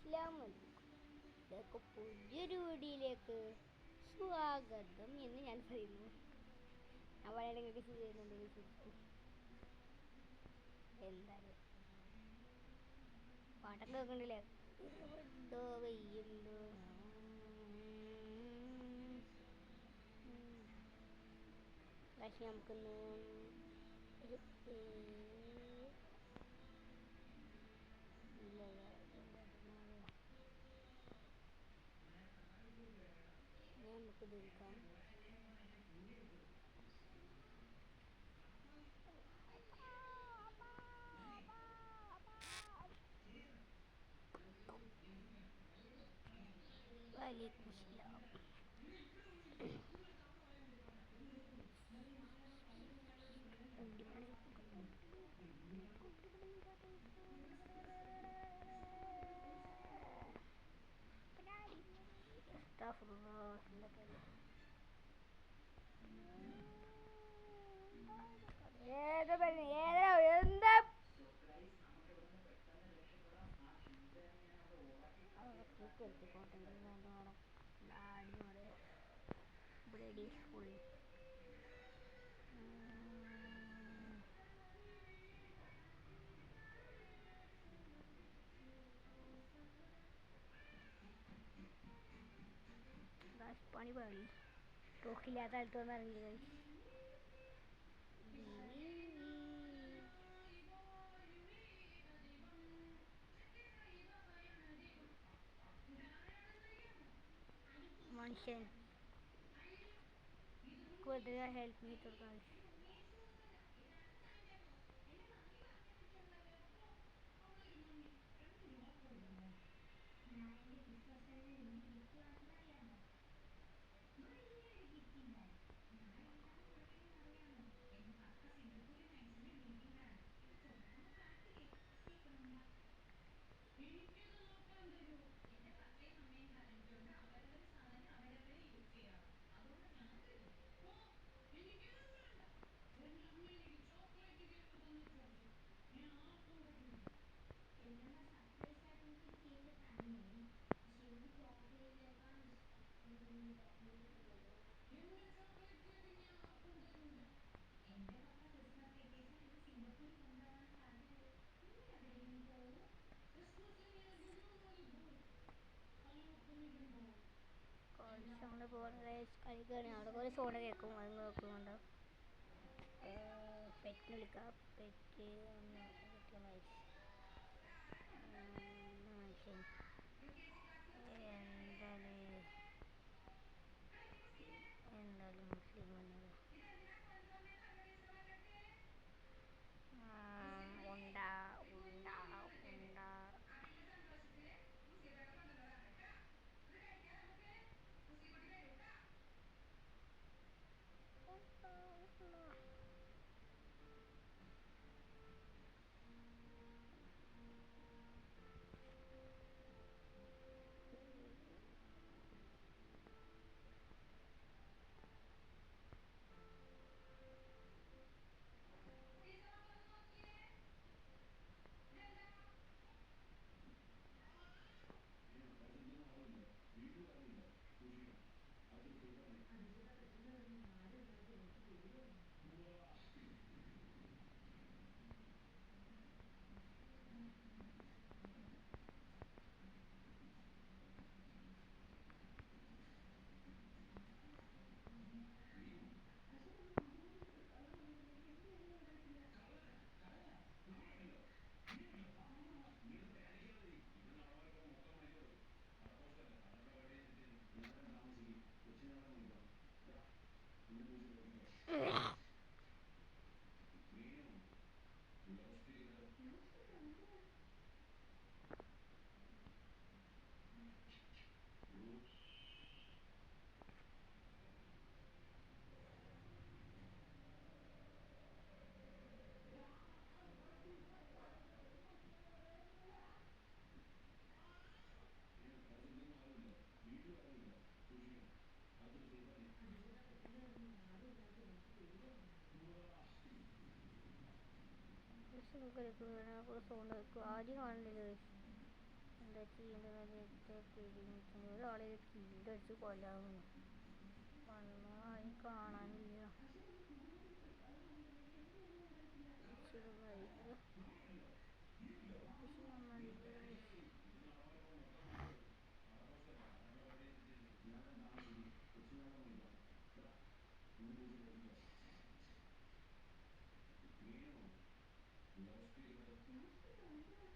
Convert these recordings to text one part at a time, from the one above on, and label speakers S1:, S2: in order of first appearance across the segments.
S1: അസ്സലാമലൈക്കും. ഇതൊക്കെ പുതിയൊരു വീഡിയോയിലേക്ക് സ്വാഗതം എന്ന് ഞാൻ പറയുന്നു. ഞാൻ വളരെ നിങ്ങൾക്ക് ചെയ്യുന്നുണ്ടെങ്കിൽ ചിരിക്കും. എന്തായാലും പാട്ടൊക്കെ കേൾക്കണ്ടില്ലേ? എന്തോ വെയ്യുന്നു. പക്ഷെ നമുക്കൊന്ന് ഒരു ഇല്ലല്ലോ നമുക്ക് എടുക്കാം. വലൈക്കും അസ്സലാം. എന്താ ബ്ലഡി ഫുൾ പണി പാടി തോക്കില്ലാത്ത അടുത്തൊന്നും ഇറങ്ങിയത്. മനുഷ്യൻ ഹെൽപ്പ് മീ ടു ഗൈസ്.
S2: ഞാൻ എന്റെ വിശ്വാസങ്ങളിൽ എന്ത് ഗിഫ്റ്റ് വാങ്ങിയെന്നറിയാമോ? വലിയൊരു ഗിഫ്റ്റിംഗ് ബാഗ്. ഞാൻ എന്താണ് കൊടുത്തതെന്ന് അറിയാമോ? എന്റെ പക്ക സിംഗപ്പൂരി നൈറ്റ്സിന്റെ ഗ്രീറ്റിംഗ് ബാഗ്. ഇത് തുറക്കുമ്പോ കാണിക്കില്ലേ, ഫസ്റ്റേക്കണുണ്ട. എനിക്കത് നോക്കാൻ തരൂ. എന്റെ പപ്പയും അമ്മയും പറഞ്ഞിട്ടുണ്ട് അവരവരുടെ സാധനം അവരവരെ യൂസ് ചെയ്യാവൂ. അതുകൊണ്ട് ഞാൻ തരും. ഓ, എനിക്കത് വേണ്ട. എന്റെ അമ്മ എനിക്ക് ചോക്ലേറ്റ് കേക്ക് തന്നിട്ടുണ്ട്. ഞാൻ ആർക്കും തരില്ല. എന്നോട് സർപ്രൈസ് ആയിട്ട് എനിക്കൊരു കേക്ക് തന്നേ. പക്ഷെ എനിക്ക് ചോക്ലേറ്റ് കേക്കാണ് ഇഷ്ടം. എനിക്കൊന്നും ചോക്ലേറ്റ് തരുമോ? എന്റെ ചോക്ലേറ്റ് കേക്ക് ഞാൻ ആർക്കും തരൂല. എന്റെ പപ്പ ക്രിസ്മസ് വെക്കേഷനിൽ സിംഗപ്പൂർ കൊണ്ടുപോകാൻ പറഞ്ഞത്. നിങ്ങൾ എവിടെയെങ്കിലും പോവോ? ക്രിസ്മസിന് ഞാൻ ലുലു മാളിൽ പോവും. അല്ലാപ്പം പോവും.
S1: ഞങ്ങൾ പോകുന്നത് കളിക്കാണ്. അവിടെ കുറേ സോണ കേൾക്കും. അത് നോക്കുന്നുണ്ടോ? പെറ്റ് വിളിക്കാം. പെറ്റ് മനുഷ്യൻ എന്തായാലും മുസ്ലിം വന്നത് ഉണ്ട ഉണ്ട ഉണ്ട.
S3: പരിശോധിക്കുന്ന ആളുമില്ല, വീട്ടിലും ആരുമില്ല. സൂക്ഷിക്കണം. അകത്തൊരു സുൽത്താനെ.
S2: അതിജീവിത പെട്ടെന്ന് വരുമ്പോൾ ആരും ഇല്ലാത്തത് എനിക്ക് പേടിയാവുന്നു.
S3: നീയോ?
S2: അച്ഛൻ നമ്മൾ കൊണ്ടുപോകുന്നത് കള്ളൻ വന്നിട്ടുണ്ടെങ്കിൽ എന്റെ എങ്ങനെ അറിയത്തില്ല.
S3: കള്ളനാ? കള്ളനാ? നമ്മളറിഞ്ഞല്ലോ. നീ അറിഞ്ഞോ? നിങ്ങൾ പേടിക്കാതെ മതി. ഇവിടെ നടന്നവർക്കൊക്കെ മൊത്തം മൈൻഡ് കൊടുക്കും. കടപ്പോസ്റ്റല്ല, അവരുടെ പരിപാടി ഞാൻ സെറ്റ് ചെയ്തു. നീ അവിടെ താമസിക്കും. കൊച്ചിനെ അവിടെ നോക്കിക്കോ. നിന്റെ പൂച്ച നോക്കിക്കോ. Meenu, loud speaker.
S2: Loud speaker എന്തിനാ?
S3: പരിശോധിക്കുന്ന ആളുമില്ല, വീട്ടിലും ആരുമില്ല. സൂക്ഷിക്കണം. അകത്തൊരു സുൽത്താനെ.
S2: അതിജീവിത പെട്ടെന്ന് വരുമ്പോൾ ആരും ഇല്ലാത്തത് എനിക്ക് പേടിയാവുന്നു.
S1: സോണ്ട് വെക്കും. ആദ്യം കാണുന്നില്ല. എന്താ ചെയ്യേണ്ടത് പിരിഞ്ഞിട്ടുണ്ട്. ഒരാളെ കീഴടിച്ച് കൊല്ലാവുന്നു വന്നു ആരും കാണാനില്ല. ഇച്ചിരി വൈകി പക്ഷെ നന്നായില്ല.
S3: ലവ് സ്പീഡ് എന്തിനാ?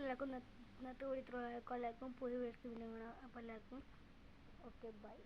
S1: എല്ലാവർക്കും ഇന്നത്തെ വീഡിയോ എല്ലാവർക്കും പുതിയ വീഡിയോ കാണാം. അപ്പോൾ എല്ലാവർക്കും ഓക്കെ ബൈ.